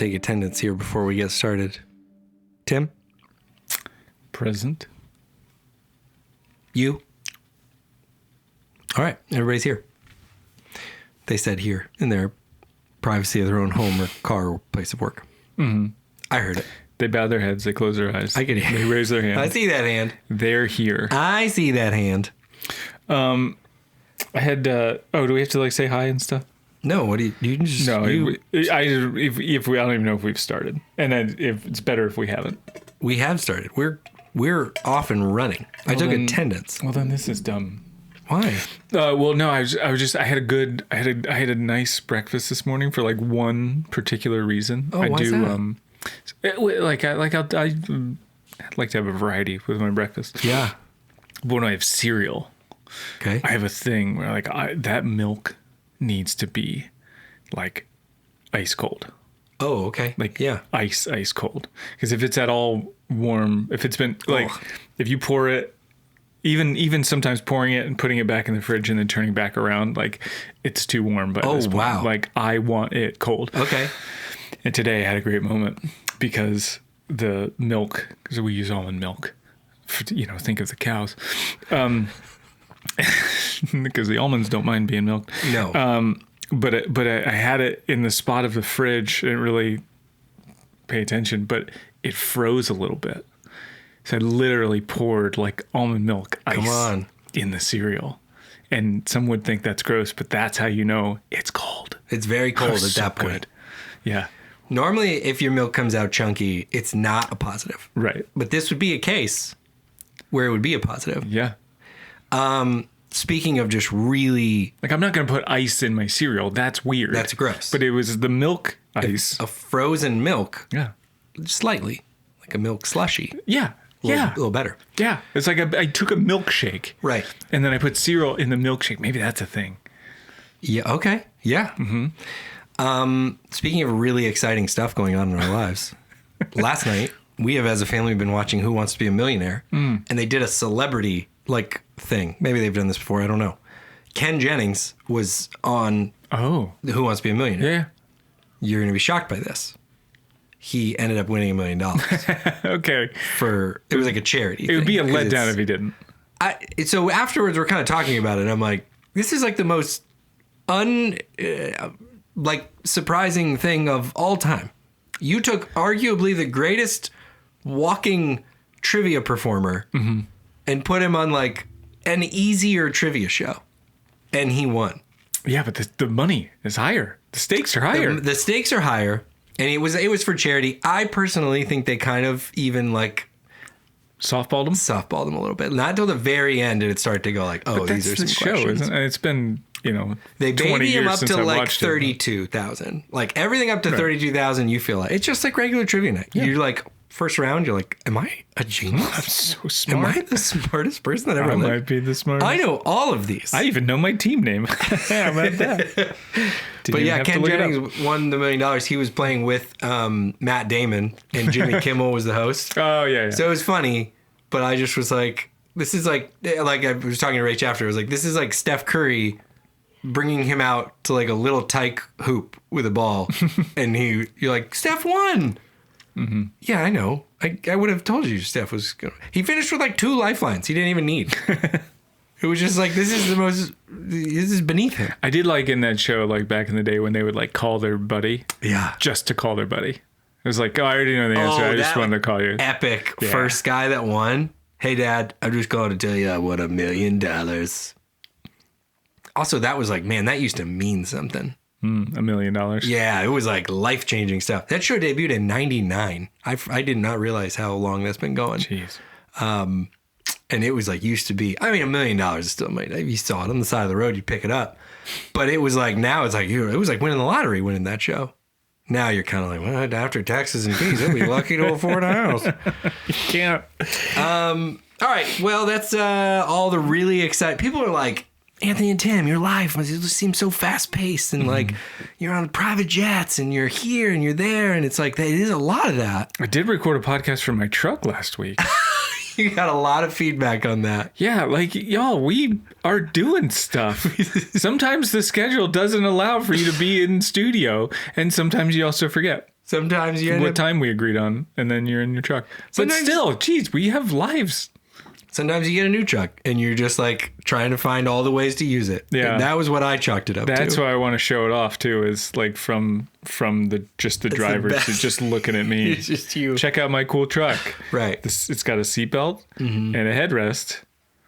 take attendance here before we get started. Tim? Present. You? All right, everybody's here. They said here in their privacy of their own home or car or place of work. Mm-hmm. I heard it. They bow their heads. They close their eyes. I can hear. They raise their hand. I see that hand. They're here. I see that hand. I had. Do we have to like say hi and stuff? No. What do you just? No. If we, I don't even know if we've started, and then if it's better if we haven't. We have started. We're off and running. I took attendance. Well, then this is dumb. Why? Well, no. I had a nice breakfast this morning for like one particular reason. Oh, why's that? I like to have a variety with my breakfast. Yeah. But when I have cereal, okay, I have a thing where like that milk needs to be like ice cold. Oh, okay. Like yeah, ice cold. Because if it's at all warm, if it's been like, if you pour it, even sometimes pouring it and putting it back in the fridge and then turning back around, like it's too warm. But wow, like I want it cold. Okay. And today I had a great moment because the milk, because we use almond milk, think of the cows, because the almonds don't mind being milked. No. But I had it in the spot of the fridge. I didn't really pay attention, but it froze a little bit. So I literally poured like almond milk ice in the cereal. And some would think that's gross, but that's how you know it's cold. It's very cold at that point. Good. Yeah. Normally, if your milk comes out chunky, it's not a positive. Right. But this would be a case where it would be a positive. Yeah. Speaking of just really... Like, I'm not going to put ice in my cereal. That's weird. That's gross. But it was the milk ice. A frozen milk. Yeah. Slightly. Like a milk slushy. Yeah. A little better. Yeah. It's like I took a milkshake. Right. And then I put cereal in the milkshake. Maybe that's a thing. Yeah. Okay. Yeah. Mm-hmm. Speaking of really exciting stuff going on in our lives, last night we have as a family been watching Who Wants to Be a Millionaire, and they did a celebrity like thing. Maybe they've done this before. I don't know. Ken Jennings was on Who Wants to Be a Millionaire. Yeah. You're going to be shocked by this. He ended up winning $1 million. Okay. It was like a charity. It would be a letdown if he didn't. So afterwards, we're kind of talking about it. I'm like, this is like the most surprising thing of all time. You took arguably the greatest walking trivia performer and put him on like an easier trivia show, and he won. Yeah, but the money is higher. The stakes are higher. The stakes are higher, and it was for charity. I personally think they kind of even like softballed him a little bit. Not until the very end did it start to go like, oh, these are some show, questions. Isn't it? It's been they 20 baby years him up since to I like watched 32,000. Like everything up to 32,000, you feel like it's just like regular trivia night. Yeah. You're like first round, you're like, am I a genius? I'm so smart. Am I the smartest person that ever lived? I might be the smattest. I know all of these. I even know my team name. How about that? But yeah, Ken Jennings won the $1 million. He was playing with Matt Damon, and Jimmy Kimmel was the host. Oh yeah. So it was funny, but I just was like, this is like I was talking to Rach after. I was like, this is like Steph Curry bringing him out to like a little tyke hoop with a ball, and you're like, Steph won. Mm-hmm. Yeah, I know. I would have told you Steph was gonna. He finished with like 2 lifelines. He didn't even need. It was just like, this is beneath him. I did like in that show, like back in the day when they would like call their buddy. Yeah. Just to call their buddy. It was like, oh, I already know the answer. I just wanted to call you. Epic first guy that won. Hey, Dad, I'm just calling to tell you I won $1 million. Also, that was like, man, that used to mean something. $1 million. Yeah, it was like life-changing stuff. That show debuted in 99. I did not realize how long that's been going. Jeez. And it was like, used to be, I mean, $1 million is still, you saw it on the side of the road, you'd pick it up. But it was like, now it's like, it was like winning the lottery, winning that show. Now you're kind of like, well, after taxes and fees, I'll be lucky to afford a house. You can't. All right. Well, that's all the really exciting. People are like, Anthony and Tim, your life just seems so fast paced, and like you're on private jets and you're here and you're there. And it's like, it is a lot of that. I did record a podcast from my truck last week. You got a lot of feedback on that. Yeah, like, y'all, we are doing stuff. Sometimes the schedule doesn't allow for you to be in studio, and sometimes you also forget. Sometimes you end what up... time we agreed on, and then you're in your truck. But still, geez, we have lives. Sometimes you get a new truck and you're just like trying to find all the ways to use it. Yeah. And that was what I chalked it up to. That's why I want to show it off too, is like from the driver to just looking at me. It's just you. Check out my cool truck. Right. It's got a seatbelt and a headrest.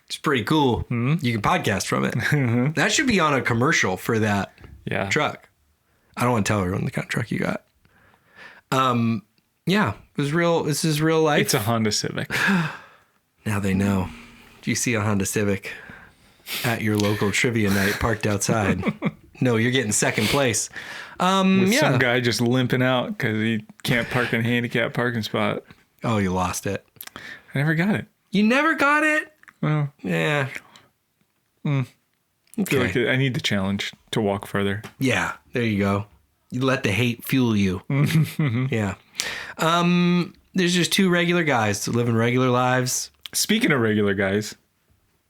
It's pretty cool. Mm-hmm. You can podcast from it. That should be on a commercial for that truck. I don't want to tell everyone the kind of truck you got. Yeah, it was real. This is real life. It's a Honda Civic. Now they know. Do you see a Honda Civic at your local trivia night parked outside? No, you're getting second place. With some guy just limping out because he can't park in a handicapped parking spot. Oh, you lost it. I never got it. You never got it? Well, yeah. I feel like I need the challenge to walk further. Yeah, there you go. You let the hate fuel you. Yeah. There's just two regular guys living regular lives. Speaking of regular guys.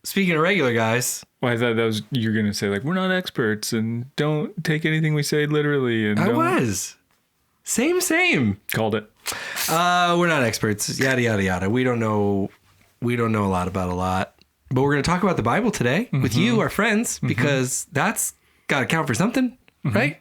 Well, I thought you were going to say, like, we're not experts and don't take anything we say literally. And I was. Same. Called it. We're not experts. Yada, yada, yada. We don't know a lot about a lot. But we're going to talk about the Bible today with you, our friends, because that's got to count for something, right?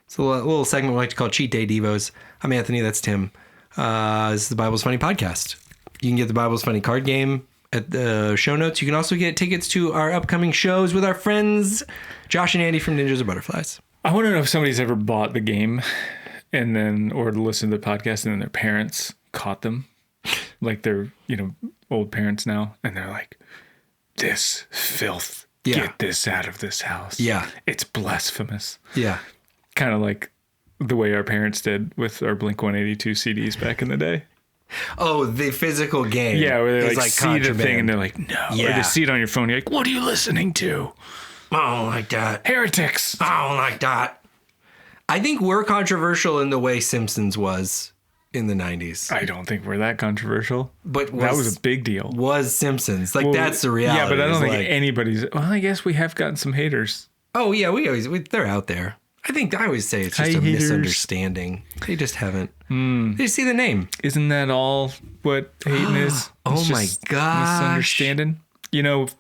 So a little segment we like to call Cheat Day Devos. I'm Anthony. That's Tim. This is the Bible's Funny podcast. You can get the Bible's Funny card game at the show notes. You can also get tickets to our upcoming shows with our friends, Josh and Andy from Ninjas or Butterflies. I want to know if somebody's ever bought the game or listened to the podcast and then their parents caught them. Like they're, old parents now. And they're like, this filth, get this out of this house. Yeah. It's blasphemous. Yeah. Kind of like the way our parents did with our Blink-182 CDs back in the day. Oh, the physical game. Yeah, where they like see the thing and they're like, no. Yeah. Or they see it on your phone. You're like, what are you listening to? I don't like that. Heretics. I don't like that. I think we're controversial in the way Simpsons was in the 90s. I don't think we're that controversial. But that was a big deal. Was Simpsons. That's the reality. Yeah, but I don't think anybody's... Well, I guess we have gotten some haters. Oh, yeah, they're out there. I always say it's just a misunderstanding. They just haven't. They just see the name. Isn't that all what hating is? Oh my gosh. Misunderstanding.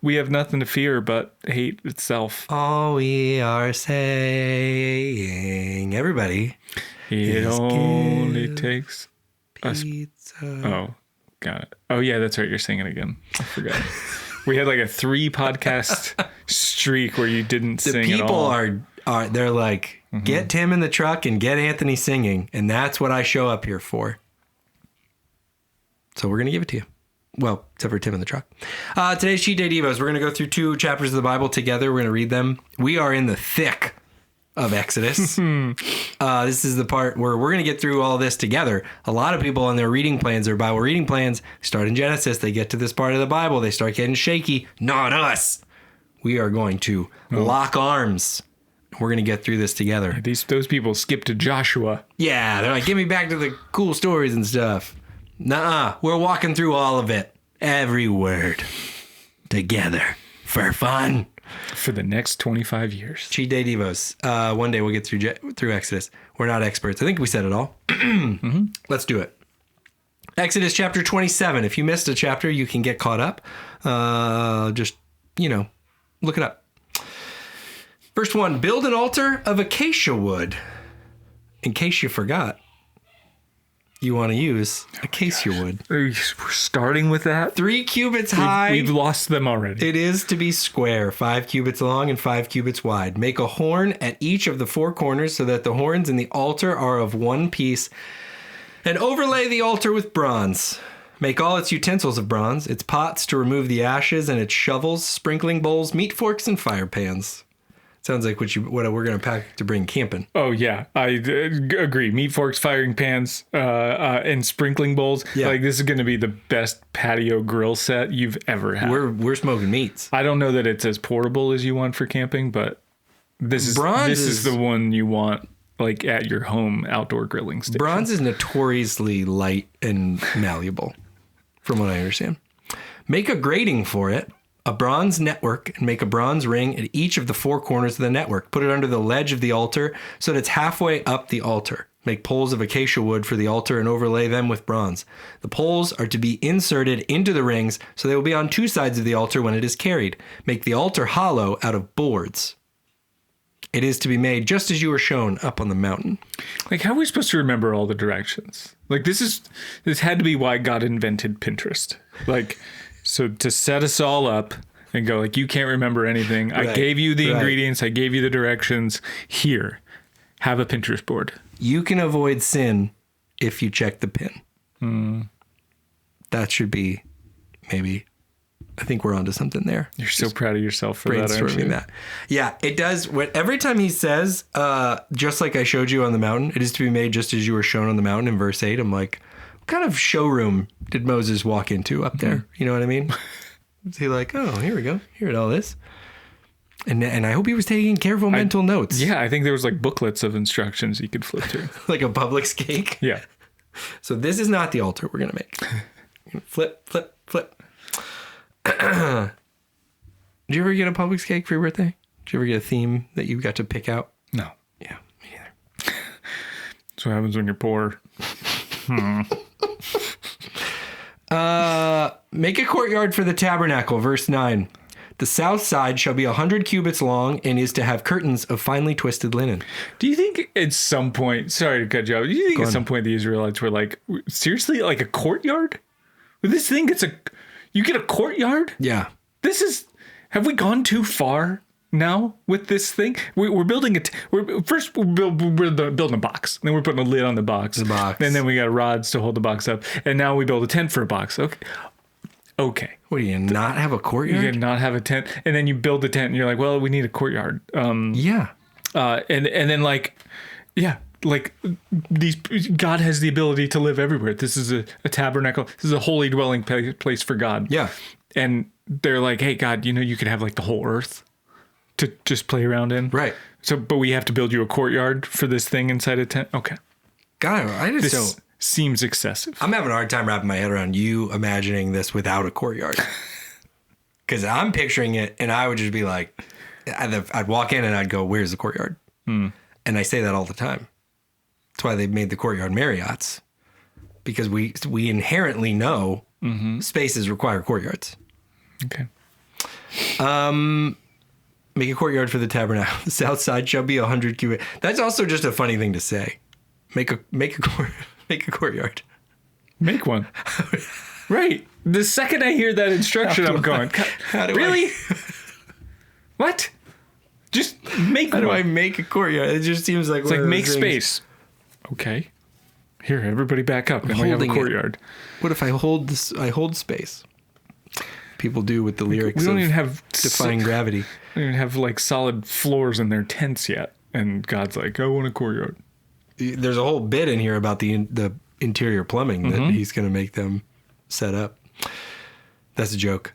We have nothing to fear but hate itself. All we are saying, everybody. It only takes pizza. Oh, got it. Oh, yeah, that's right. You're singing again. I forgot. We had like a 3 podcast streak where you didn't sing at all. The people they're like, get Tim in the truck and get Anthony singing. And that's what I show up here for. So we're going to give it to you. Well, except for Tim in the truck. Today's Cheat Day Devos. We're going to go through 2 chapters of the Bible together. We're going to read them. We are in the thick of Exodus. This is the part where we're going to get through all this together. A lot of people on their reading plans, their Bible reading plans, start in Genesis. They get to this part of the Bible. They start getting shaky. Not us. We are going to lock arms. We're going to get through this together. Those people skip to Joshua. Yeah, they're like, get me back to the cool stories and stuff. Nuh-uh. We're walking through all of it. Every word. Together. For fun. For the next 25 years. Cheat Day Devos. One day we'll get through Exodus. We're not experts. I think we said it all. Let's do it. Exodus chapter 27. If you missed a chapter, you can get caught up. Just, look it up. Verse 1, build an altar of acacia wood. In case you forgot, you want to use acacia wood. We're starting with that? 3 cubits high. We've lost them already. It is to be square, 5 cubits long and 5 cubits wide. Make a horn at each of the 4 corners so that the horns in the altar are of one piece. And overlay the altar with bronze. Make all its utensils of bronze, its pots to remove the ashes, and its shovels, sprinkling bowls, meat forks, and fire pans. Sounds like what we're going to pack to bring camping. Oh, yeah. I agree. Meat forks, firing pans, and sprinkling bowls. Yeah. Like, this is going to be the best patio grill set you've ever had. We're smoking meats. I don't know that it's as portable as you want for camping, but this is the one you want, like, at your home outdoor grilling station. Bronze is notoriously light and malleable, from what I understand. Make a grating for it. A bronze network, and make a bronze ring at each of the 4 corners of the network. Put it under the ledge of the altar so that it's halfway up the altar. Make poles of acacia wood for the altar and overlay them with bronze. The poles are to be inserted into the rings, so they will be on two sides of the altar when it is carried. Make the altar hollow out of boards. It is to be made just as you were shown up on the mountain. Like, how are we supposed to remember all the directions? Like, this had to be why God invented Pinterest. Like, so to set us all up and go, like, you can't remember anything. Right. I gave you the ingredients. I gave you the directions. Here, have a Pinterest board. You can avoid sin if you check the pin. That should be maybe... I think we're onto something there. You're so proud of yourself for that, aren't you? That. Yeah, it does. Every time he says, just like I showed you on the mountain, it is to be made just as you were shown on the mountain in verse 8. I'm like, what kind of showroom did Moses walk into up there? You know what I mean? Is he like, oh, here we go. Here at all this. And I hope he was taking careful mental notes. Yeah, I think there was like booklets of instructions you could flip through. Like a Publix cake? Yeah. So this is not the altar we're going to make. Flip, flip, flip. Did you ever get a Publix cake for your birthday? Did you ever get a theme that you got to pick out? No. Yeah, me neither. That's what happens when you're poor. Make a courtyard for the tabernacle, verse 9. The south side shall be 100 cubits long and is to have curtains of finely twisted linen. Do you think at some point, sorry to cut you off, do you think at some point the Israelites were like, seriously, like a courtyard? With this thing, you get a courtyard? Yeah. Have we gone too far now with this thing? We're building we're building a box. Then we're putting a lid on the box. And then we got rods to hold the box up. And now we build a tent for a box. Okay. What, do you not have a courtyard? You not have a tent. And then you build the tent and you're like, well, we need a courtyard. Yeah. And then like God has the ability to live everywhere. This is a tabernacle. This is a holy dwelling place for God. Yeah. And they're like, hey, God, you could have like the whole earth to just play around in. Right. So, but we have to build you a courtyard for this thing inside a tent. Okay. God, this seems excessive. I'm having a hard time wrapping my head around you imagining this without a courtyard. Because I'm picturing it and I would just be like, I'd walk in and I'd go, where's the courtyard? And I say that all the time. That's why they've made the courtyard Marriotts, because we inherently know spaces require courtyards. Okay. Make a courtyard for the tabernacle. The south side shall be 100 cubits. That's also just a funny thing to say. Make a courtyard. Make one. Right. The second I hear that instruction, I'm going, really? What? Just make one. How do I make a courtyard? It just seems like it's like make space. Okay. Here, everybody back up. Now we have a courtyard. What if I hold this? I hold space. People do with the lyrics. We don't even have defying gravity. We don't even have like solid floors in their tents yet. And God's like, I want a courtyard. There's a whole bit in here about the interior plumbing that he's going to make them set up. That's a joke.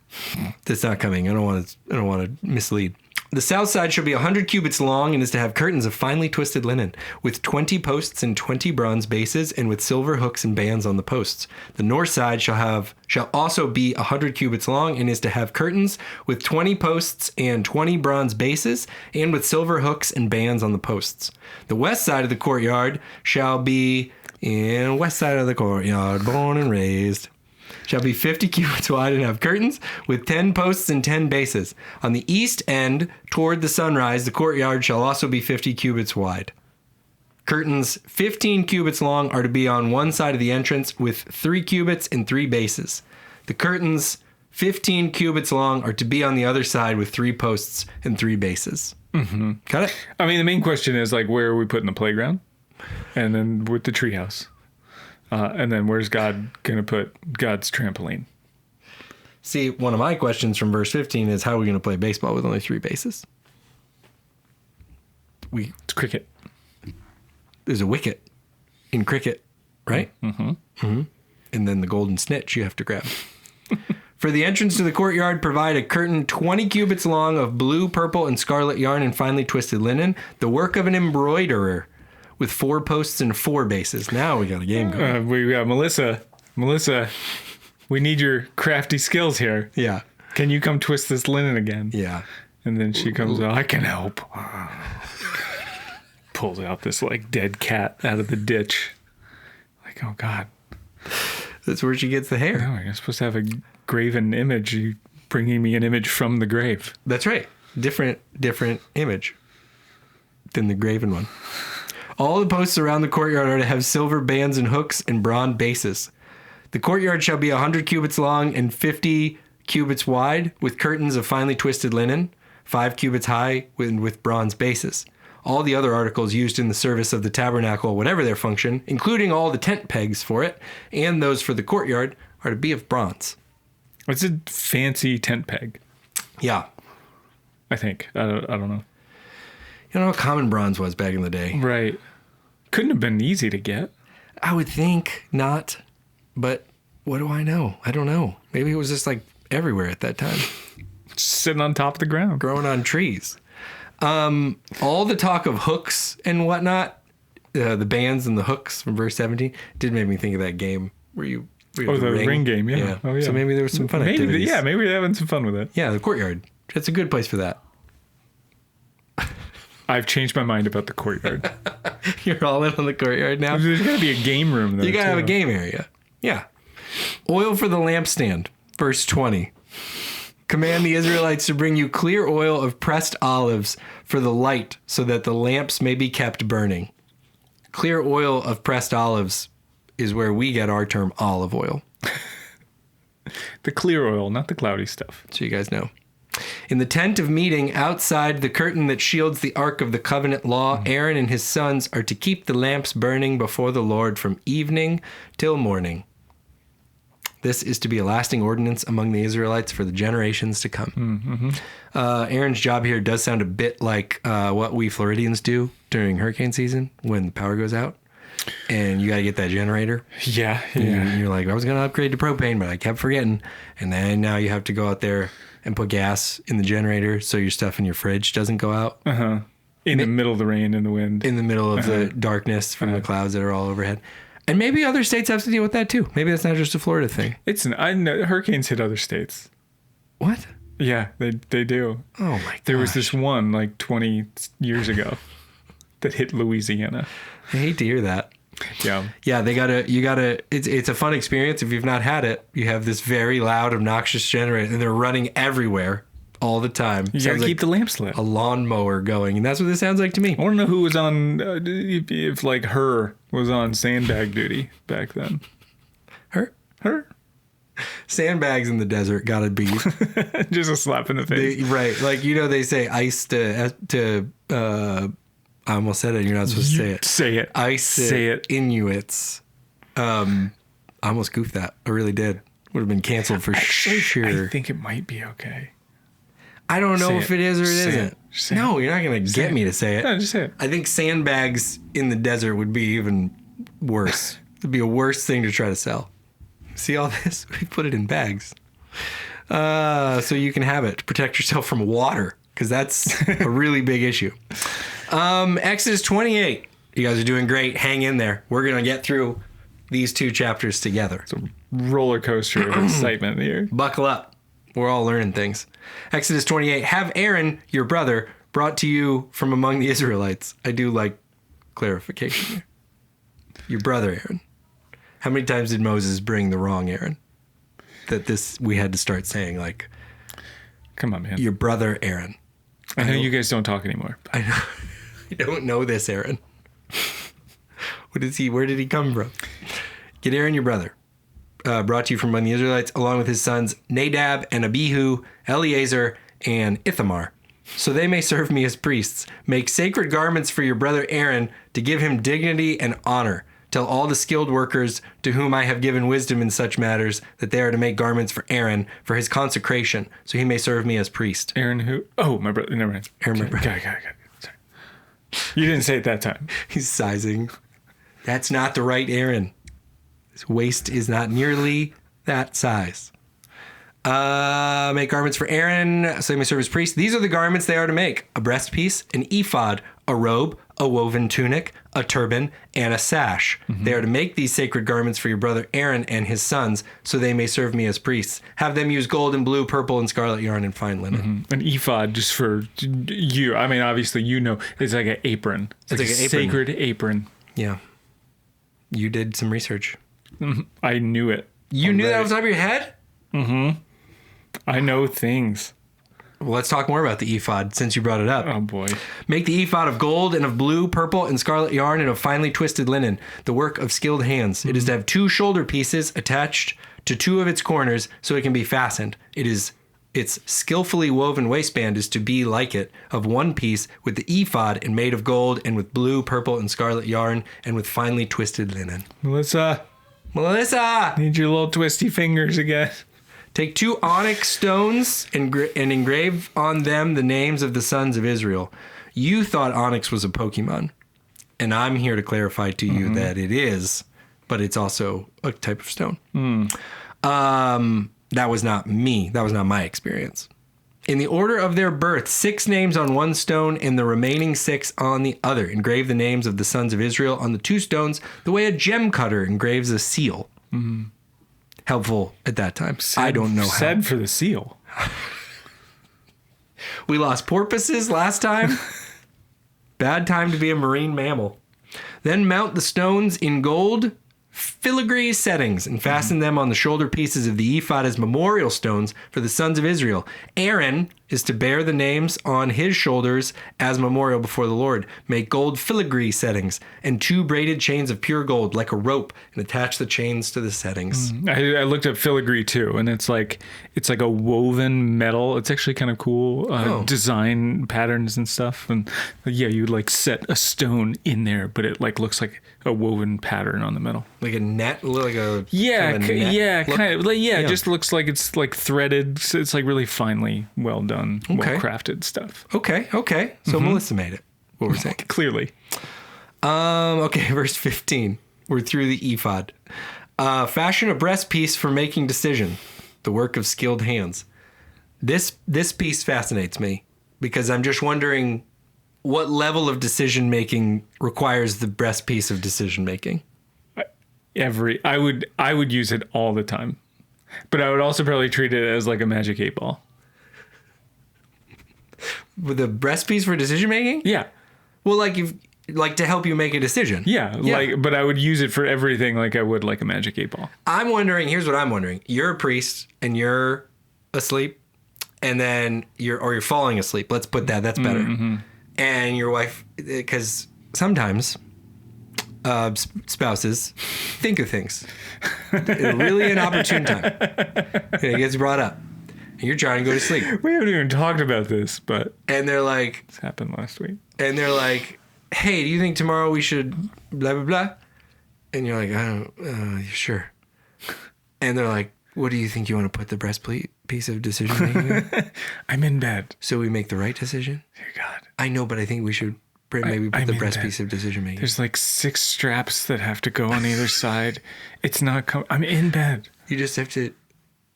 That's not coming. I don't want to mislead. The south side shall be 100 cubits long and is to have curtains of finely twisted linen, with 20 posts and 20 bronze bases, and with silver hooks and bands on the posts. The north side shall also be 100 cubits long and is to have curtains with 20 posts and 20 bronze bases, and with silver hooks and bands on the posts. The west side of the courtyard shall be in west side of the courtyard, born and raised. Shall be 50 cubits wide and have curtains with 10 posts and 10 bases. On the east end, toward the sunrise, the courtyard shall also be 50 cubits wide. Curtains 15 cubits long are to be on one side of the entrance with 3 cubits and 3 bases. The curtains 15 cubits long are to be on the other side with 3 posts and 3 bases. Mm-hmm. Got it? I mean, the main question is like, where are we putting the playground? And then with the treehouse. And then where's God going to put God's trampoline? See, one of my questions from verse 15 is, how are we going to play baseball with only 3 bases? It's cricket. There's a wicket in cricket, right? Mm-hmm. Mm-hmm. And then the golden snitch you have to grab. For the entrance to the courtyard, provide a curtain 20 cubits long of blue, purple, and scarlet yarn and finely twisted linen, the work of an embroiderer, with 4 posts and 4 bases. Now we got a game going. We got Melissa. Melissa, we need your crafty skills here. Yeah. Can you come twist this linen again? Yeah. And then she comes out, I can help. pulls out this like dead cat out of the ditch. Like, oh God. That's where she gets the hair. No, you're supposed to have a graven image. You bringing me an image from the grave. That's right. Different image than the graven one. All the posts around the courtyard are to have silver bands and hooks and bronze bases. The courtyard shall be 100 cubits long and 50 cubits wide, with curtains of finely twisted linen, 5 cubits high with bronze bases. All the other articles used in the service of the tabernacle, whatever their function, including all the tent pegs for it, and those for the courtyard, are to be of bronze. It's a fancy tent peg. Yeah. I think. I don't know. You know how common bronze was back in the day? Right. Couldn't have been easy to get. I would think not, but what do I know? I don't know. Maybe it was just like everywhere at that time. Sitting on top of the ground. Growing on trees. All the talk of hooks and whatnot, the bands and the hooks from verse 17, did make me think of that game where you... Oh, the ring game, yeah. Oh, yeah. So maybe there was some fun activities. Yeah, maybe they're having some fun with it. Yeah, the courtyard. It's a good place for that. I've changed my mind about the courtyard. You're all in on the courtyard now? There's got to be a game room there, You got to have a game area. Yeah. Oil for the lampstand. Verse 20. Command the Israelites to bring you clear oil of pressed olives for the light so that the lamps may be kept burning. Clear oil of pressed olives is where we get our term olive oil. The clear oil, not the cloudy stuff. So you guys know. In the tent of meeting outside the curtain that shields the ark of the covenant law, Aaron and his sons are to keep the lamps burning before the Lord from evening till morning. This is to be a lasting ordinance among the Israelites for the generations to come. Mm-hmm. Aaron's job here does sound a bit like what we Floridians do during hurricane season when the power goes out. And you got to get that generator. Yeah. And you're like, I was going to upgrade to propane, but I kept forgetting. And then now you have to go out there and put gas in the generator so your stuff in your fridge doesn't go out. Uh-huh. In the middle of the rain and the wind. In the middle of the darkness from the clouds that are all overhead. And maybe other states have to deal with that too. Maybe that's not just a Florida thing. I know hurricanes hit other states. What? Yeah, they do. Oh my god. There was this one like 20 years ago that hit Louisiana. I hate to hear that. Yeah. Yeah, it's a fun experience. If you've not had it, you have this very loud, obnoxious generator and they're running everywhere all the time. You gotta keep the lamps lit. A lawnmower going, and that's what this sounds like to me. I want to know who was on, if like her was on sandbag duty back then. Her? Sandbags in the desert gotta be just a slap in the face. Right. Like, they say ice to I almost said it. You're not supposed to say it. Say it. Say it. Inuits. I almost goofed that. I really did. Would have been canceled for sure. I think it might be okay. I don't know if it is or it isn't. No, you're not going to get me to say it. No, just say it. I think sandbags in the desert would be even worse. It'd be a worse thing to try to sell. See all this? We put it in bags. So you can have it to protect yourself from water, because that's a really big issue. Exodus 28. You guys are doing great. Hang in there. We're going to get through these 2 chapters together. It's a roller coaster of excitement here. Buckle up. We're all learning things. Exodus 28. Have Aaron, your brother, brought to you from among the Israelites. I do like clarification here. Your brother Aaron. How many times did Moses bring the wrong Aaron? That we had to start saying, like, come on, man. Your brother Aaron. I know you guys don't talk anymore. I know. I don't know this Aaron. What is he? Where did he come from? Get Aaron, your brother, brought to you from among the Israelites, along with his sons Nadab and Abihu, Eleazar, and Ithamar, so they may serve me as priests. Make sacred garments for your brother Aaron to give him dignity and honor. Tell all the skilled workers to whom I have given wisdom in such matters that they are to make garments for Aaron for his consecration, so he may serve me as priest. Aaron who? Oh, my brother. Never mind. Aaron, my brother. Got it. Sorry. You didn't say it that time. He's sizing. That's not the right Aaron. His waist is not nearly that size. Make garments for Aaron, so they may serve as priests. These are the garments they are to make: a breastpiece, an ephod, a robe, a woven tunic, a turban, and a sash. They are to make these sacred garments for your brother Aaron and his sons, so they may serve me as priests. Have them use gold and blue, purple, and scarlet yarn and fine linen. An ephod, just for you. I mean, obviously, it's like an apron. It's like an sacred apron. Yeah. You did some research. I knew it. You knew that off the top of your head? Mm-hmm. I know things. Well, let's talk more about the ephod since you brought it up. Oh, boy. Make the ephod of gold and of blue, purple, and scarlet yarn and of finely twisted linen, the work of skilled hands. It is to have 2 shoulder pieces attached to 2 of its corners so it can be fastened. Its skillfully woven waistband is to be like it, of 1 piece with the ephod and made of gold and with blue, purple, and scarlet yarn and with finely twisted linen. Melissa! Need your little twisty fingers again. Take 2 onyx stones and engrave on them the names of the sons of Israel. You thought onyx was a Pokemon, and I'm here to clarify to you that it is, but it's also a type of stone. That was not me. That was not my experience. In the order of their birth, 6 names on 1 stone and the remaining 6 on the other. Engrave the names of the sons of Israel on the 2 stones the way a gem cutter engraves a seal. Helpful at that time. I don't know how. Said for the seal. We lost porpoises last time. Bad time to be a marine mammal. Then mount the stones in gold filigree settings and fasten them on the shoulder pieces of the ephod as memorial stones for the sons of Israel. Aaron is to bear the names on his shoulders as memorial before the Lord. Make gold filigree settings and 2 braided chains of pure gold like a rope and attach the chains to the settings. I looked up filigree too, and it's like a woven metal. It's actually kind of cool design patterns and stuff. And yeah, you like set a stone in there, but it like looks like a woven pattern on the metal. Like a net, like a kind of. It just looks like it's like threaded. So it's like really finely well done, well crafted stuff. Okay. So Melissa made it. What we're saying clearly. Okay, verse 15. We're through the ephod. Fashion a breastpiece for making decision, the work of skilled hands. This piece fascinates me because I'm just wondering what level of decision making requires the breastpiece of decision making. I would use it all the time, but I would also probably treat it as like a magic 8-ball. With a breastpiece for decision making? Yeah. Well, like to help you make a decision. Yeah. But I would use it for everything like I would like a magic 8-ball. I'm wondering, here's what I'm wondering. You're a priest and you're asleep and then you're falling asleep. Let's put that's better. Mm-hmm. And your wife, because sometimes spouses think of things. Really an opportune time. It gets brought up. And you're trying to go to sleep. We haven't even talked about this, but... And they're like... This happened last week. And they're like, hey, do you think tomorrow we should blah, blah, blah? And you're like, I don't... sure. And they're like, what do you think you want to put the breastpiece of decision making in? I'm in bed. So we make the right decision? Dear God. I know, but I think we should maybe put the breastpiece of decision making. There's like 6 straps that have to go on either side. It's not... I'm in bed. You just have to...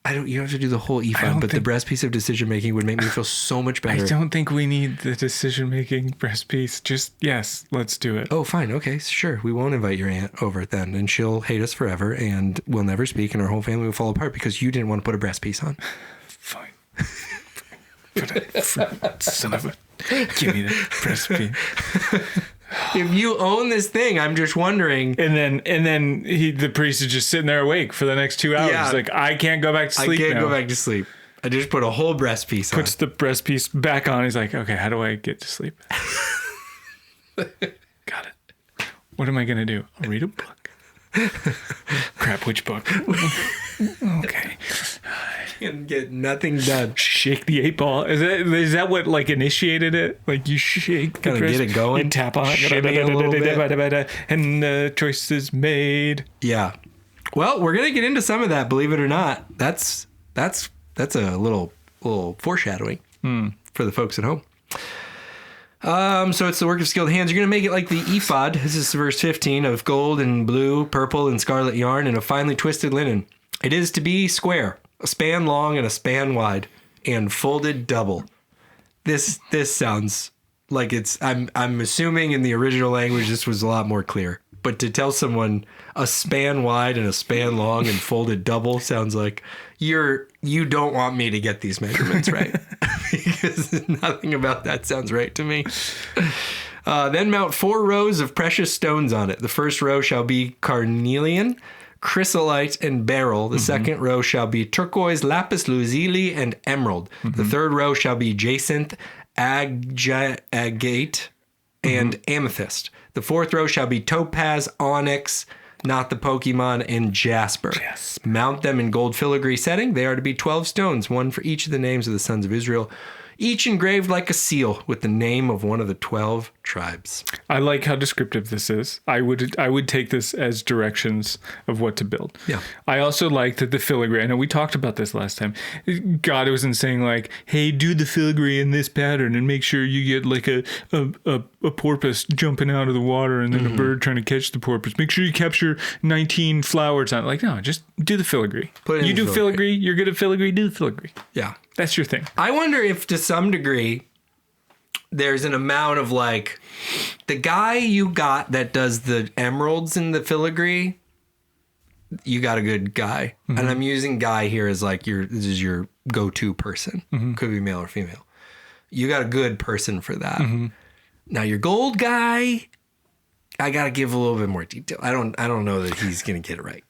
You don't have to do the whole ephod, but the breastpiece of decision making would make me feel so much better. I don't think we need the decision making breastpiece. Just, yes, let's do it. Oh, fine. Okay, sure. We won't invite your aunt over then, and she'll hate us forever, and we'll never speak, and our whole family will fall apart because you didn't want to put a breastpiece on. Fine. Son of a... Give me the breastpiece. If you own this thing, I'm just wondering. And then the priest is just sitting there awake for the next 2 hours. Yeah. Like, I can't go back to sleep. I can't go back to sleep. I just put a whole breastpiece on. Puts the breastpiece back on. He's like, okay, how do I get to sleep? Got it. What am I going to do? I'll read a book. Crap, which book? Okay. And get nothing done. Shake the 8-ball. Is that what like initiated it? Like you shake the dress, get it going. You tap on it, and the choice is made. Yeah. Well, we're gonna get into some of that. Believe it or not, that's a little foreshadowing for the folks at home. So it's the work of skilled hands. You're going to make it like the ephod. This is verse 15 of gold and blue, purple, and scarlet yarn and a finely twisted linen. It is to be square, a span long and a span wide, and folded double. This sounds like I'm assuming in the original language this was a lot more clear. But to tell someone a span wide and a span long and folded double sounds like you don't want me to get these measurements right. Because nothing about that sounds right to me. Then mount 4 rows of precious stones on it. The first row shall be carnelian, chrysolite, and beryl. The second row shall be turquoise, lapis lazuli, and emerald. The third row shall be jacinth, agate, and amethyst. The fourth row shall be topaz, onyx, not the Pokemon, and jasper. Mount them in gold filigree setting. They are to be 12 stones, one for each of the names of the sons of Israel, each engraved like a seal with the name of one of the 12 tribes. I like how descriptive this is. I would take this as directions of what to build. Yeah. I also like that the filigree, I know we talked about this last time. God wasn't saying like, hey, do the filigree in this pattern and make sure you get like a porpoise jumping out of the water and then a bird trying to catch the porpoise. Make sure you capture 19 flowers on it. Like, no, just do the filigree. You do filigree, you're good at filigree, do the filigree. Yeah. That's your thing. I wonder if to some degree there's an amount of like the guy you got that does the emeralds in the filigree, you got a good guy. And I'm using guy here as like this is your go-to person. Could be male or female. You got a good person for that. Now your gold guy, I got to give a little bit more detail. I don't know that he's going to get it right.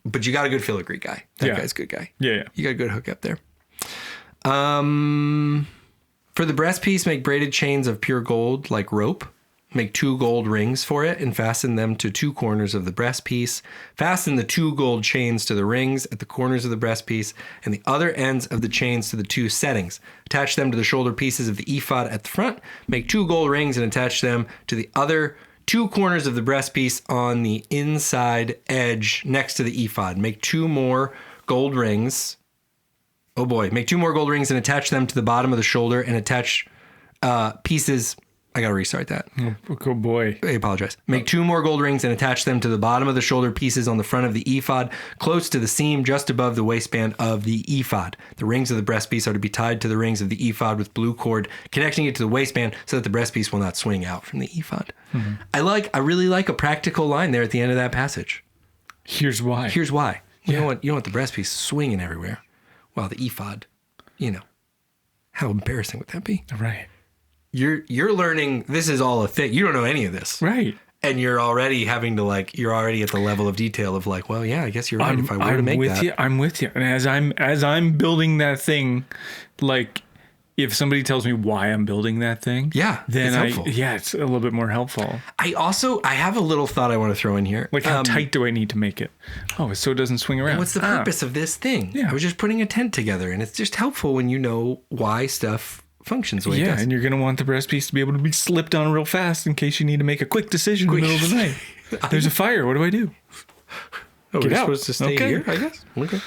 But you got a good filigree guy. That guy's a good guy. Yeah. You got a good hook up there. For the breastpiece, make braided chains of pure gold like rope. Make 2 gold rings for it and fasten them to 2 corners of the breastpiece. Fasten the 2 gold chains to the rings at the corners of the breastpiece and the other ends of the chains to the 2 settings. Attach them to the shoulder pieces of the ephod at the front. Make 2 gold rings and attach them to the other 2 corners of the breastpiece on the inside edge next to the ephod. Make 2 more gold rings. Oh boy, make 2 more gold rings and attach them to the bottom of the shoulder and attach pieces. I got to restart that. Oh boy. I apologize. Make 2 more gold rings and attach them to the bottom of the shoulder pieces on the front of the ephod, close to the seam just above the waistband of the ephod. The rings of the breastpiece are to be tied to the rings of the ephod with blue cord, connecting it to the waistband so that the breastpiece will not swing out from the ephod. I really like a practical line there at the end of that passage. Here's why. You don't want the breastpiece swinging everywhere. Well, the ephod, how embarrassing would that be? Right. You're learning, this is all a thing. You don't know any of this. Right. And you're already having to you're already at the level of detail of like, well, yeah, I guess you're right. If I were to make that. I'm with you. And as I'm building that thing, like if somebody tells me why I'm building that thing, then it's a little bit more helpful. I have a little thought I want to throw in here. Like how tight do I need to make it? Oh, so it doesn't swing around. What's the purpose of this thing? Yeah. I was just putting a tent together, and it's just helpful when you know why stuff functions the way it does. And you're going to want the breastpiece to be able to be slipped on real fast in case you need to make a quick decision in the middle of the night. There's a fire. What do I do? Oh, we're supposed to stay here, I guess? Okay.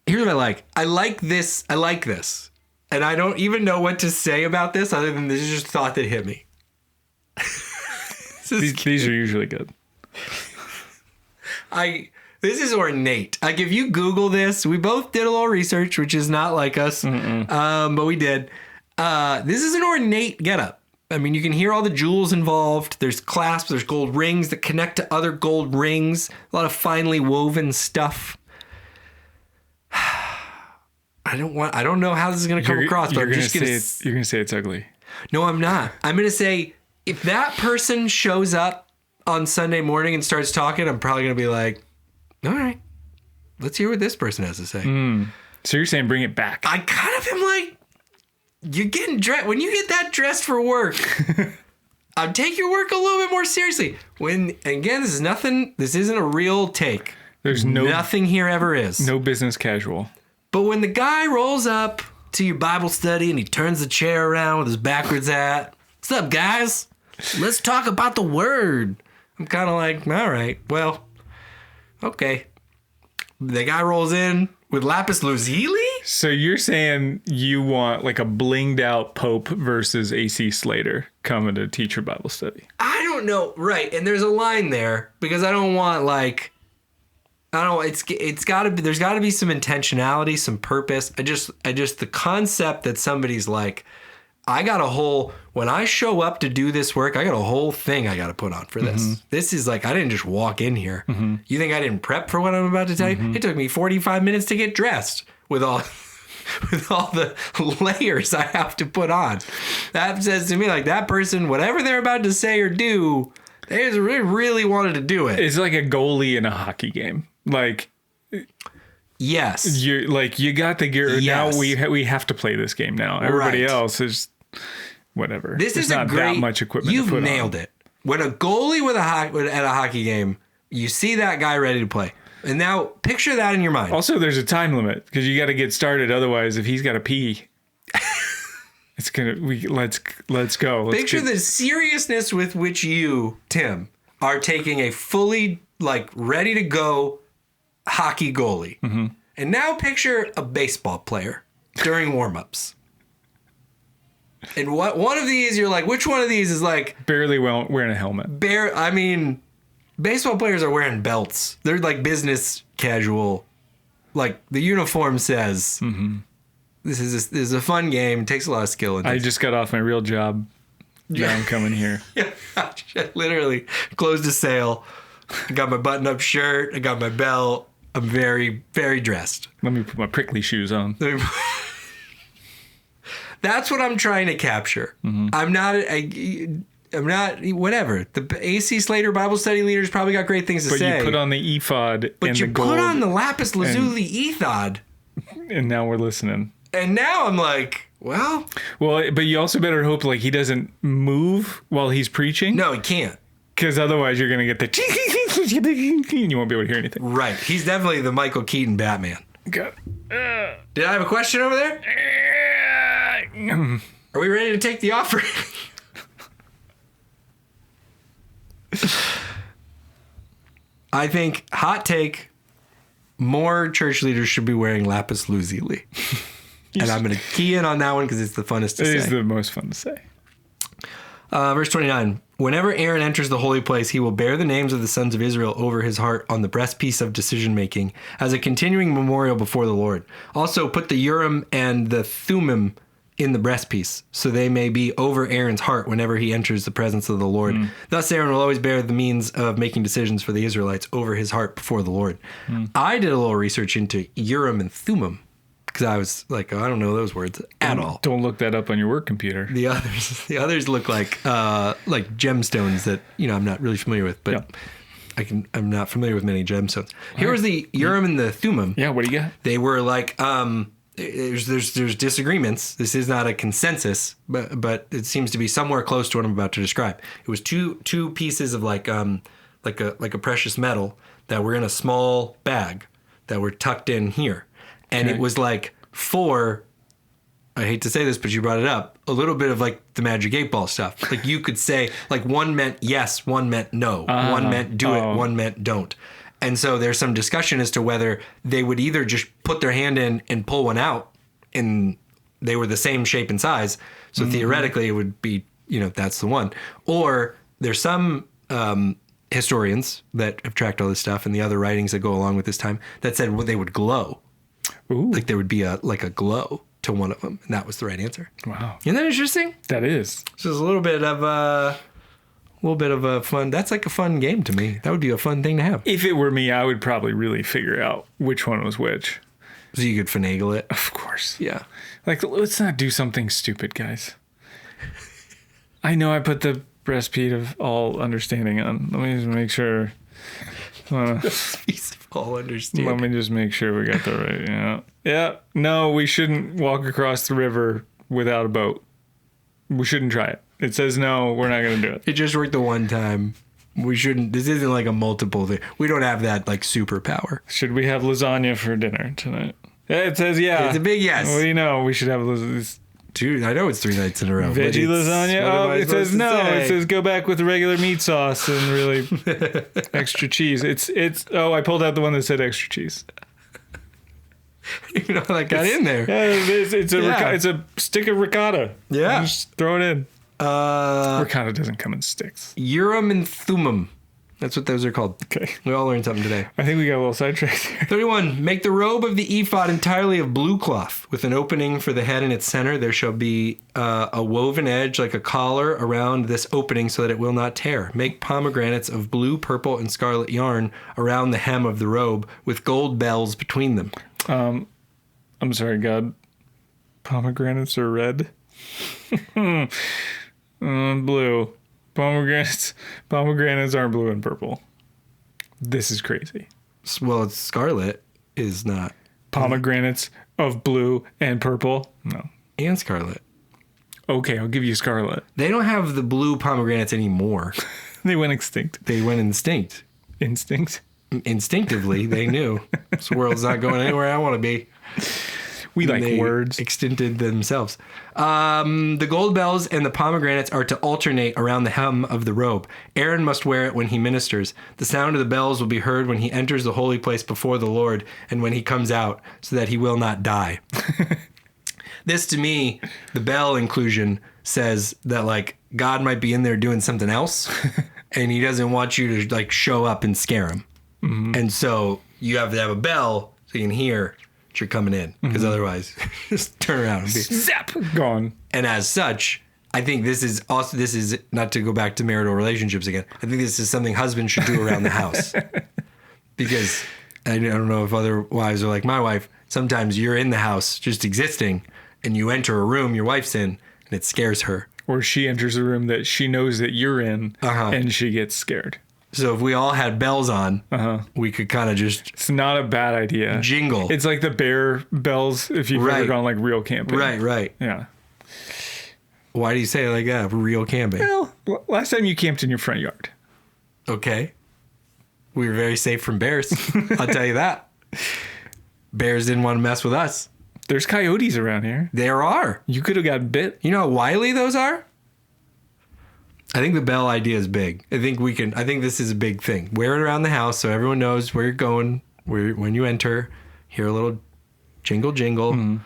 Here's what I like. I like this. And I don't even know what to say about this other than this is just a thought that hit me. These are usually good. This is ornate. Like if you Google this, we both did a little research, which is not like us, but we did. This is an ornate getup. I mean, you can hear all the jewels involved. There's clasps, there's gold rings that connect to other gold rings. A lot of finely woven stuff. I don't know how this is going to come across, but I'm just going to you're going to say it's ugly. No, I'm not. I'm going to say if that person shows up on Sunday morning and starts talking, I'm probably going to be like, all right, let's hear what this person has to say. So you're saying bring it back. I kind of am like, you're getting dressed. When you get that dressed for work, take your work a little bit more seriously. Again, this isn't a real take. There's nothing here ever is. No business casual. But when the guy rolls up to your Bible study and he turns the chair around with his backwards hat, what's up, guys? Let's talk about the word. I'm kind of like, all right, well, okay. The guy rolls in with lapis lazuli? So you're saying you want like a blinged out Pope versus AC Slater coming to teach your Bible study? I don't know. Right. And there's a line there because I don't want like I don't know. It's got to be. There's got to be some intentionality, some purpose. I just the concept that somebody's like, when I show up to do this work, I got a whole thing I got to put on for this. Mm-hmm. This is like, I didn't just walk in here. Mm-hmm. You think I didn't prep for what I'm about to tell you? It took me 45 minutes to get dressed with all the layers I have to put on. That says to me, like, that person, whatever they're about to say or do, they just really wanted to do it. It's like a goalie in a hockey game. Like, yes, you got the gear. Yes. Now we have to play this game now. Everybody else is whatever. This is not that much equipment. You've nailed it. When a goalie at a hockey game, you see that guy ready to play. And now picture that in your mind. Also, there's a time limit because you got to get started. Otherwise, if he's got to pee, let's go. Picture the seriousness with which you, Tim, are taking a fully ready to go hockey goalie. Mm-hmm. And now picture a baseball player during warm-ups. And what one of these you're like, which one of these is like barely wearing a helmet? Baseball players are wearing belts. They're like business casual. Like the uniform says, this is a fun game. It takes a lot of skill. I just got off my real job. Now I'm coming here. Yeah, I literally closed a sale. I got my button-up shirt. I got my belt. I'm very, very dressed. Let me put my prickly shoes on. That's what I'm trying to capture. Mm-hmm. I'm not, whatever. The AC Slater Bible study leaders probably got great things to say. But you put on the ephod but you put on the lapis lazuli ephod. And now we're listening. And now I'm like, well, but you also better hope like he doesn't move while he's preaching. No, he can't. Because otherwise you're going to get the and you won't be able to hear anything. Right. He's definitely the Michael Keaton Batman. Did I have a question over there? Are we ready to take the offering? I think, hot take, more church leaders should be wearing lapis lazuli. And I'm going to key in on that one because it's the funnest to say. It is the most fun to say. Verse 29. Whenever Aaron enters the holy place, he will bear the names of the sons of Israel over his heart on the breastpiece of decision-making as a continuing memorial before the Lord. Also, put the Urim and the Thummim in the breastpiece, so they may be over Aaron's heart whenever he enters the presence of the Lord. Thus, Aaron will always bear the means of making decisions for the Israelites over his heart before the Lord. I did a little research into Urim and Thummim because I was like, I don't know those words at all. Don't look that up on your work computer. The others look like gemstones that I'm not really familiar with, but I'm not familiar with many gemstones. Here was the Urim and the Thummim. Yeah, what do you got? They were like there's disagreements. This is not a consensus, but it seems to be somewhere close to what I'm about to describe. It was two pieces of like a precious metal that were in a small bag that were tucked in here. And it was like I hate to say this, but you brought it up, a little bit of like the Magic 8-Ball stuff. Like you could say like one meant yes, one meant no, one meant do it, one meant don't. And so there's some discussion as to whether they would either just put their hand in and pull one out and they were the same shape and size. So theoretically it would be, that's the one. Or there's some historians that have tracked all this stuff and the other writings that go along with this time that said they would glow. Ooh. Like there would be a glow to one of them. And that was the right answer. Wow. Isn't that interesting? That is. So there's a little bit of a fun. That's like a fun game to me. That would be a fun thing to have. If it were me, I would probably really figure out which one was which. So you could finagle it. Of course. Yeah. Like, let's not do something stupid, guys. I know I put the breastplate of all understanding on. Let me just make sure. Piece of all understanding. Let me just make sure we got that right. Yeah. Yeah. No, we shouldn't walk across the river without a boat. We shouldn't try it. It says no, we're not going to do it. It just worked the one time. We shouldn't. This isn't like a multiple thing. We don't have that like superpower. Should we have lasagna for dinner tonight? It says yeah. It's a big yes. What do you know? We should have lasagna. Dude, I know it's 3 nights in a row. Veggie lasagna? Oh, it says no. It says go back with the regular meat sauce and really extra cheese. Oh, I pulled out the one that said extra cheese. You know that got in there. Yeah, it's a stick of ricotta. Yeah. Just throw it in. Ricotta doesn't come in sticks. Urim and Thummim. That's what those are called. Okay. We all learned something today. I think we got a little sidetracked there. 31. Make the robe of the ephod entirely of blue cloth, with an opening for the head in its center. There shall be a woven edge like a collar around this opening so that it will not tear. Make pomegranates of blue, purple, and scarlet yarn around the hem of the robe, with gold bells between them. I'm sorry, God. Pomegranates are red. Blue. Pomegranates aren't blue and purple. This is crazy. Well, it's scarlet is not. Pomegranates of blue and purple? No. And scarlet. Okay, I'll give you scarlet. They don't have the blue pomegranates anymore. They went extinct. They went extinct. Instinct? Instinctively, they knew this world's not going anywhere I want to be. We like they words. Extincted themselves. The gold bells and the pomegranates are to alternate around the hem of the robe. Aaron must wear it when he ministers. The sound of the bells will be heard when he enters the holy place before the Lord and when he comes out, so that he will not die. This, to me, the bell inclusion says that, like, God might be in there doing something else, and he doesn't want you to, like, show up and scare him. Mm-hmm. And so you have to have a bell so you can hear you're coming in, because otherwise just turn around and be zap gone. And as such, I think this is not to go back to marital relationships again. I think this is something husbands should do around the house, because I don't know if other wives are like my wife. Sometimes you're in the house just existing and you enter a room your wife's in and it scares her, or she enters a room that she knows that you're in and she gets scared. So if we all had bells on, we could kind of just... It's not a bad idea. Jingle. It's like the bear bells if you've ever gone like real camping. Right. Yeah. Why do you say it like that? Real camping. Well, last time you camped in your front yard. Okay. We were very safe from bears. I'll tell you that. Bears didn't want to mess with us. There's coyotes around here. There are. You could have got bit. You know how wily those are? I think the bell idea is big. I think this is a big thing. Wear it around the house so everyone knows where you're going. When you enter, hear a little jingle, jingle. Mm-hmm.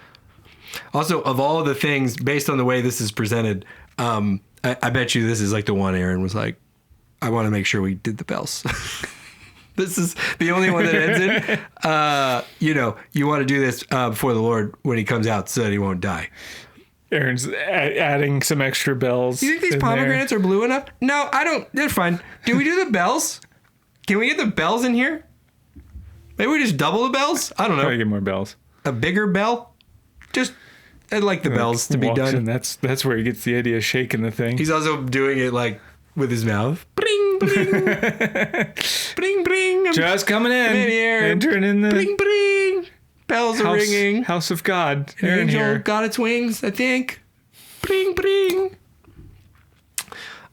Also, of all of the things, based on the way this is presented, I bet you this is like the one Aaron was like, I want to make sure we did the bells. This is the only one that ends in, you want to do this before the Lord when he comes out so that he won't die. Aaron's adding some extra bells. Do you think these pomegranates are blue enough? No, I don't. They're fine. Do we do the bells? Can we get the bells in here? Maybe we just double the bells? I don't know. Try to get more bells. A bigger bell? I'd like the bells to be done. And that's where he gets the idea of shaking the thing. He's also doing it like with his mouth. Bring, bring. Bring, bring. Just coming in. I'm in here. Entering in the... Bring, bring. Bells are ringing. House of God. An angel got its wings, I think. Bring, bring.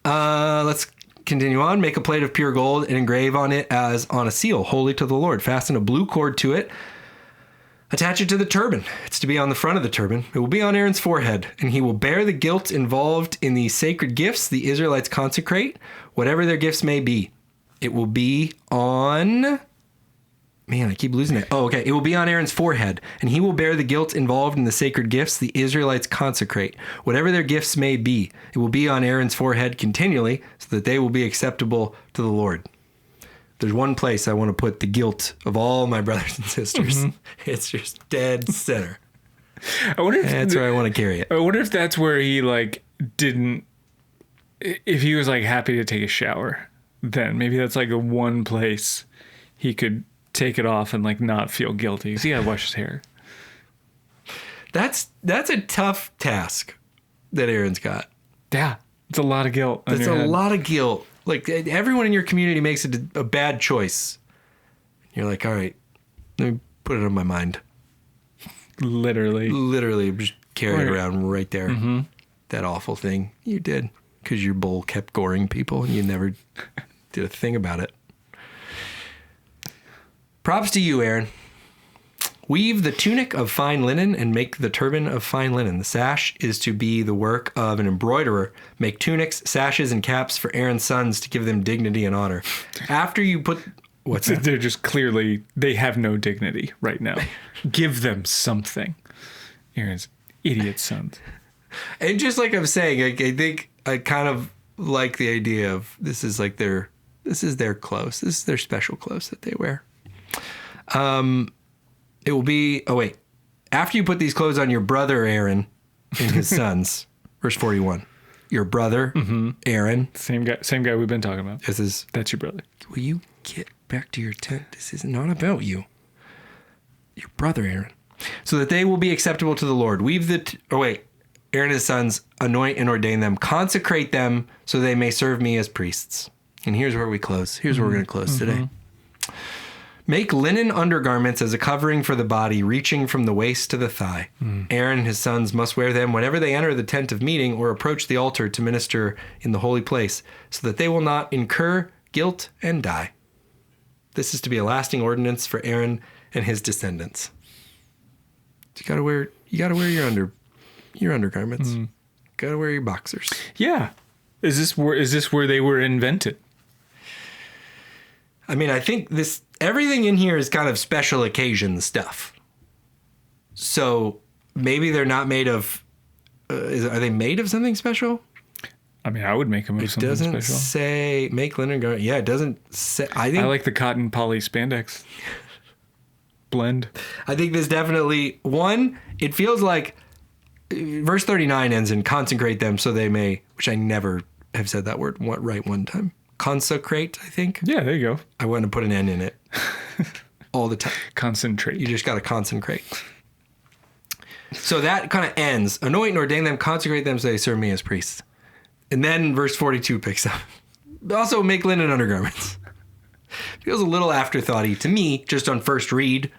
Let's continue on. Make a plate of pure gold and engrave on it as on a seal, holy to the Lord. Fasten a blue cord to it. Attach it to the turban. It's to be on the front of the turban. It will be on Aaron's forehead, and he will bear the guilt involved in the sacred gifts the Israelites consecrate, whatever their gifts may be. It will be on... Man, I keep losing it. Oh, okay. It will be on Aaron's forehead, and he will bear the guilt involved in the sacred gifts the Israelites consecrate. Whatever their gifts may be, it will be on Aaron's forehead continually, so that they will be acceptable to the Lord. There's one place I want to put the guilt of all my brothers and sisters. It's just dead center. I wonder if that's where I want to carry it. I wonder if that's where he didn't. If he was happy to take a shower, then maybe that's the one place he could take it off and not feel guilty. Because he gotta wash his hair. That's a tough task that Aaron's got. Yeah, it's a lot of guilt. That's a lot of guilt. Everyone in your community makes it a bad choice. You're like, all right, let me put it on my mind. Literally, just carry it around right there. Mm-hmm. That awful thing you did because your bowl kept goring people and you never did a thing about it. Props to you, Aaron. Weave the tunic of fine linen and make the turban of fine linen. The sash is to be the work of an embroiderer. Make tunics, sashes, and caps for Aaron's sons to give them dignity and honor. After you put... What's that? They're just clearly... They have no dignity right now. Give them something. Aaron's idiot sons. And just like I'm saying, I think I kind of like the idea of this is their This is their clothes. This is their special clothes that they wear. It will be, after you put these clothes on your brother Aaron and his sons, verse 41, your brother Aaron. Same guy we've been talking about. That's your brother. Will you get back to your tent? This is not about you. Your brother Aaron. So that they will be acceptable to the Lord. Aaron and his sons, anoint and ordain them, consecrate them so they may serve me as priests. And here's where we close. Here's where we're going to close today. Make linen undergarments as a covering for the body, reaching from the waist to the thigh. Aaron and his sons must wear them whenever they enter the tent of meeting or approach the altar to minister in the holy place, so that they will not incur guilt and die. This is to be a lasting ordinance for Aaron and his descendants. You gotta wear your undergarments. Gotta wear your boxers. Yeah. Is this where they were invented? I mean, I think everything in here is kind of special occasion stuff. So maybe they're not made of. Are they made of something special? I mean, I would make them of something special. It doesn't say make linen garment. Yeah, it doesn't say. I like the cotton poly spandex blend. I think this definitely it feels like verse 39 ends in consecrate them so they may, which I never have said that word right one time. Consecrate, I think. Yeah, there you go. I want to put an N in it all the time. Concentrate. You just got to consecrate. So that kind of ends. Anoint and ordain them, consecrate them so they serve me as priests. And then verse 42 picks up. Also make linen undergarments. Feels a little afterthoughty to me, just on first read.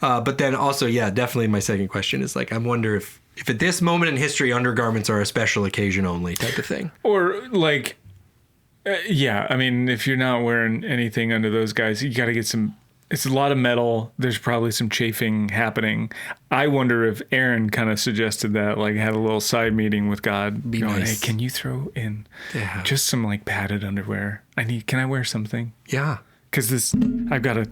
But then also, yeah, definitely my second question is like, I wonder if at this moment in history, undergarments are a special occasion only type of thing. Or like, yeah, I mean, if you're not wearing anything under those guys, you got to get it's a lot of metal. There's probably some chafing happening. I wonder if Aaron kind of suggested that, like had a little side meeting with God. Be nice. Hey, can you throw in just some like padded underwear? Can I wear something? Yeah. Because I've got a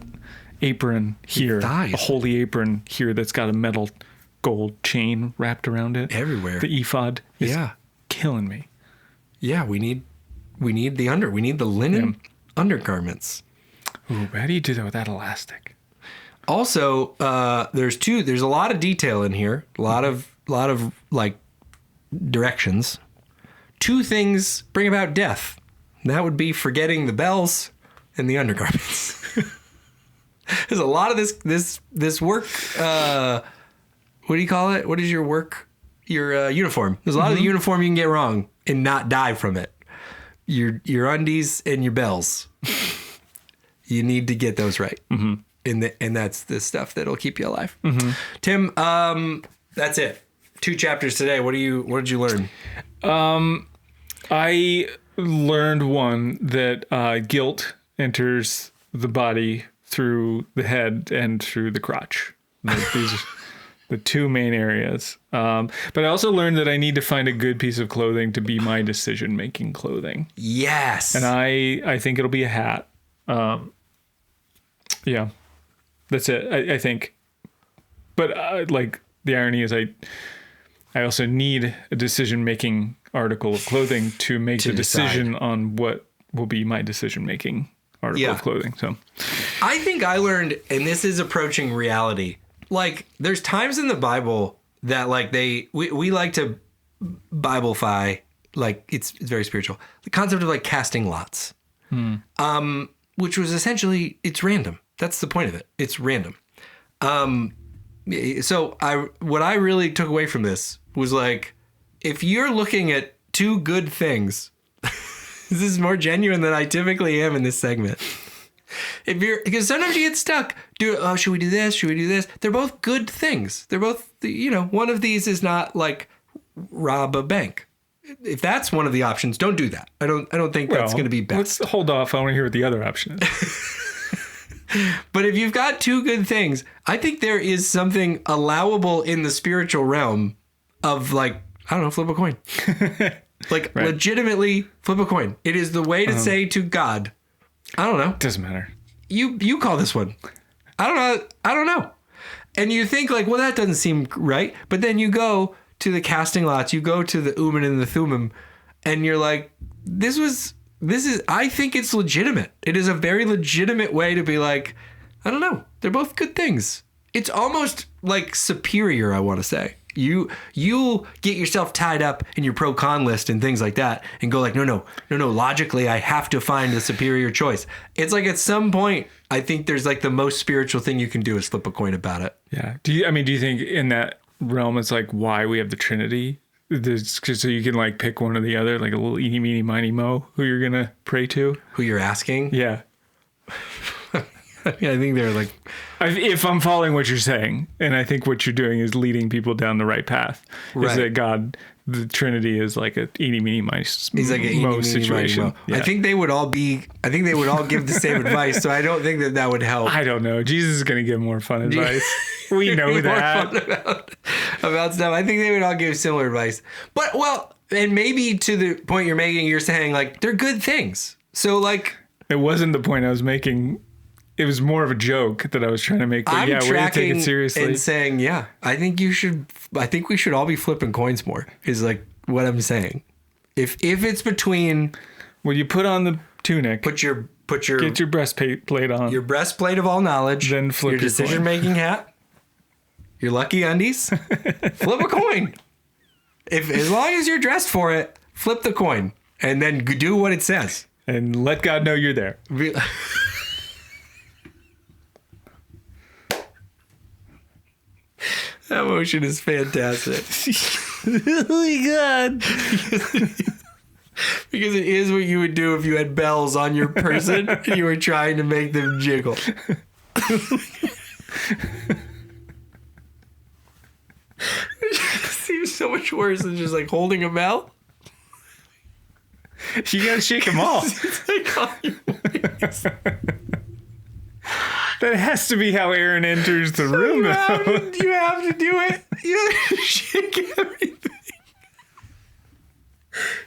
apron here, a holy apron here that's got a metal gold chain wrapped around it. Everywhere. The ephod is killing me. Yeah, we need the linen undergarments. Ooh, how do you do that with that elastic? Also, there's a lot of detail in here, a lot of like directions. 2 things bring about death. That would be forgetting the bells and the undergarments. There's a lot of this work. What do you call it? What is your work? Your uniform. There's a lot of the uniform you can get wrong and not die from it. Your undies and your bells. You need to get those right. And that's the stuff that'll keep you alive. Tim, that's it. 2 chapters today. What did you learn? I learned one that guilt enters the body through the head and through the crotch. These are the 2 main areas. But I also learned that I need to find a good piece of clothing to be my decision-making clothing. Yes. And I think it'll be a hat. Yeah, that's it. I think. But like the irony is I also need a decision-making article of clothing to make the decision on what will be my decision-making article of clothing. So I think I learned, and this is approaching reality, like there's times in the Bible that like we like to Biblefy, like it's very spiritual. The concept of like casting lots, which was essentially, it's random. That's the point of it. It's random. So what I really took away from this was like, if you're looking at 2 good things, this is more genuine than I typically am in this segment. Because sometimes you get stuck. Should we do this? Should we do this? They're both good things. They're both, one of these is not like rob a bank. If that's one of the options, don't do that. I don't think that's going to be best. Let's hold off. I want to hear what the other option is. But if you've got 2 good things, I think there is something allowable in the spiritual realm of like, I don't know, flip a coin. Like legitimately flip a coin. It is the way to say to God, I don't know. Doesn't matter. You call this one. I don't know. And you think like, well, that doesn't seem right. But then you go to the casting lots, you go to the Urim and the Thummim, and you're like, this was I think it's legitimate. It is a very legitimate way to be like, I don't know. They're both good things. It's almost like superior, I want to say. You'll get yourself tied up in your pro-con list and things like that and go like, no, logically I have to find a superior choice. It's like at some point, I think there's like the most spiritual thing you can do is flip a coin about it. Yeah. Do you think in that realm it's like why we have the Trinity? So you can like pick one or the other, like a little eeny, meeny, miny, mo, who you're going to pray to? Who you're asking? Yeah. I think they're like... If I'm following what you're saying, and I think what you're doing is leading people down the right path, right. Is that God, the Trinity is like a eeny, meeny, miny, mo situation. Yeah. I think they would all give the same advice, so I don't think that would help. I don't know. Jesus is going to give more fun advice. We know that. About stuff. I think they would all give similar advice. But, and maybe to the point you're making, you're saying, like, they're good things. So, like... It wasn't the point I was making... It was more of a joke that I was trying to make. But I'm we're going to take it seriously. And saying, I think we should all be flipping coins more, is like what I'm saying. If it's between... Well, you put on the tunic. Get your breastplate on. Your breastplate of all knowledge. Then flip your decision-making hat. Your lucky undies. Flip a coin. As long as you're dressed for it, flip the coin. And then do what it says. And let God know you're there. That motion is fantastic. Oh my God. Because it is what you would do if you had bells on your person and you were trying to make them jiggle. It seems so much worse than just like holding a bell. You gotta shake them off. It's like on your waist. That has to be how Aaron enters the room, you have to do it. You have to shake everything.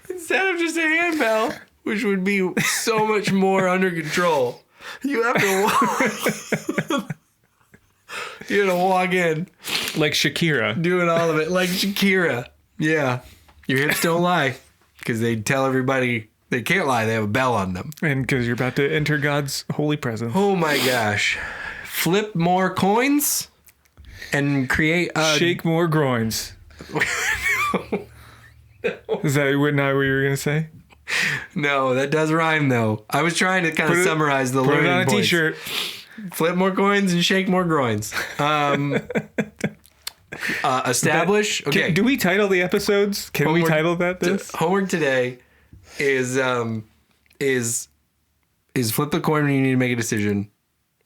Instead of just a handbell, which would be so much more under control, you have to walk. You have to walk in. Like Shakira. Doing all of it. Like Shakira. Yeah. Your hips don't lie. Because they tell everybody they can't lie. They have a bell on them. And because you're about to enter God's holy presence. Oh my gosh. Flip more coins and create shake more groins. No. Is that not what you were going to say? No, that does rhyme though. I was trying to kind of summarize the learning points. Put it on a t-shirt. Flip more coins and shake more groins. Establish. Okay. Do we title the episodes? Can we title that this? Homework today is flip the coin when you need to make a decision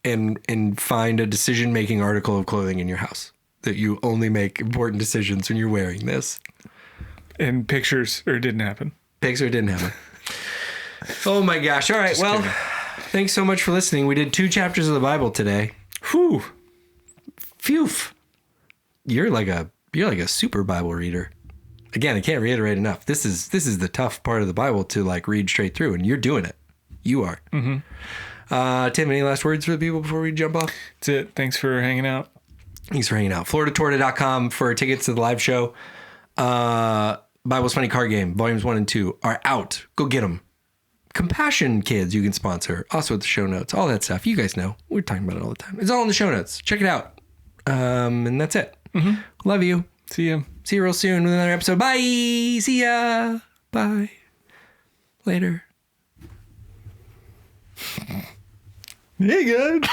and find a decision-making article of clothing in your house that you only make important decisions when you're wearing this. And pictures or it didn't happen. Picture didn't happen. Oh my gosh. All right. Just kidding. Thanks so much for listening. We did 2 chapters of the Bible today. Whew. Phew. You're like a super Bible reader. Again, I can't reiterate enough. This is the tough part of the Bible to like read straight through, and you're doing it. You are. Mm-hmm. Tim, any last words for the people before we jump off? That's it. Thanks for hanging out. FloridaTorta.com for tickets to the live show. Bible's Funny Card Game, Volumes 1 and 2 are out. Go get them. Compassion Kids you can sponsor. Also at the show notes. All that stuff. You guys know. We're talking about it all the time. It's all in the show notes. Check it out. And that's it. Mm-hmm. Love you. See you. See you real soon with another episode. Bye. See ya. Bye. Later. Hey, good.